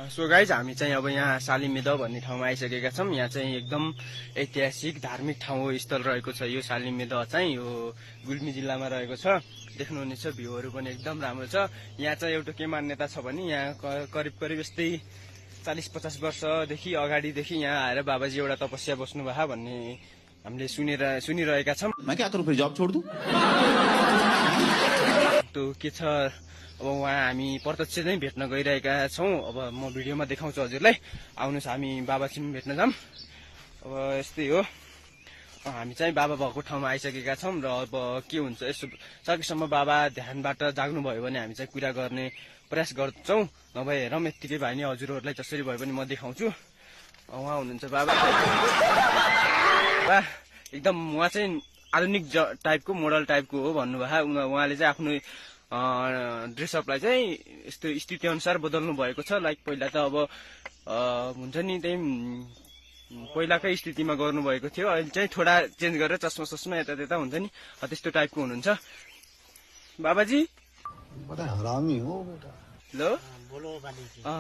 So guys हामी चाहिँ अब यहाँ सालिमेद भन्ने ठाउँमा आइसकेका छौँ। यहाँ चाहिँ एकदम ऐतिहासिक धार्मिक ठाउँ स्थल रहेको छ। यो सालिमेद चाहिँ यो गुल्मी जिल्लामा रहेको छ। देख्नुहुनेछ भ्यूहरू पनि एकदम राम्रो छ। यहाँ चाहिँ एउटा के मान्यता छ भने यहाँ करिब यस्तै 40-50 वर्षदेखि अगाडिदेखि यहाँ आएर बाबाजी एउटा तपस्या बस्नुभयो भन्ने हामीले सुनिरहेका छौँ। मैं क्या करूं फिर, जॉब छोड़ दूं? त्यो के छ अब उहाँ हामी प्रत्यक्ष चाहिँ भेट्न गइरहेका छौँ। अब म भिडियोमा देखाउँछु हजुरलाई। आउनुहोस् हामी बाबासिम भेट्न जाऊँ। अब यस्तै हो, हामी चाहिँ बाबा भएको ठाउँमा आइसकेका छौँ र अब के हुन्छ यसो सकेसम्म बाबा ध्यानबाट जाग्नुभयो भने हामी चाहिँ कुरा गर्ने प्रयास गर्छौँ। नभए हेरौँ यत्तिकै भयो भने हजुरहरूलाई जसरी भयो भने म देखाउँछु। उहाँ हुनुहुन्छ बाबा। एकदम उहाँ चाहिँ आधुनिक टाइपको मोडल टाइपको हो भन्नुभयो। उहाँले चाहिँ आफ्नो ड्रेसअपलाई चाहिँ यस्तो स्थिति अनुसार बदल्नु भएको छ। लाइक पहिला त अब हुन्छ नि त्यही पहिलाकै स्थितिमा गर्नुभएको थियो। अहिले चाहिँ थोडा चेन्ज गरेर चस्मा यता हुन्छ नि त्यस्तो टाइपको हुनुहुन्छ बाबाजी। हरामी हो बेटा। हेलो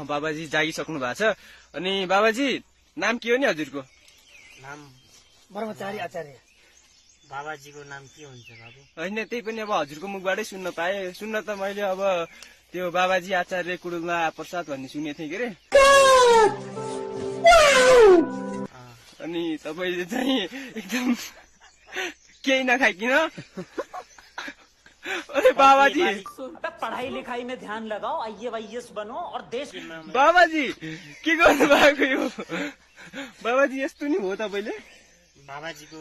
बाबाजी जागिसक्नु भएको छ। अनि बाबाजी नाम के हो नि हजुरको? नाम ब्रह्मचारी आचार्य। बाबाजीको नाम के हुन्छ बाबु? होइन त्यही पनि अब हजुरको मुखबाटै सुन्न पाएँ। सुन्न त मैले अब त्यो बाबाजी आचार्य कुडुल्ला प्रसाद भन्ने सुनेको थिएँ के अरे। अनि तपाईँले चाहिँ एकदम केही नखाइकिन अरे बाबाजी पढ़ाई लिखाई में ध्यान लगाओ, आईएएस बनो और देश। बाबाजी के गर्नु भएको यो? बाबाजी यस्तो नि हो तपाईँले? बाबाजीको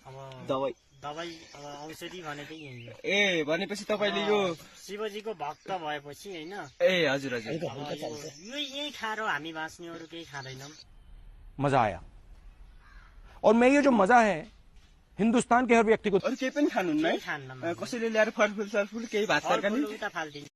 अब दवाई अब औषधि भनेकै यही हो। ए भनेपछि तपाईँले यो शिवजीको भक्त भएपछि होइन? ए हजुर हजुर यही खाएर हामी बाँच्ने, अरू केही खाँदैनौँ। मजा आया और मैं ये जो मजा है हिंदुस्तान के हर व्यक्ति को। अरू केही पनि खानुहुन्न है? खान्न। कसैले ल्याएर फलफुल केही भात तरकारी उता फाल्दिन्छ।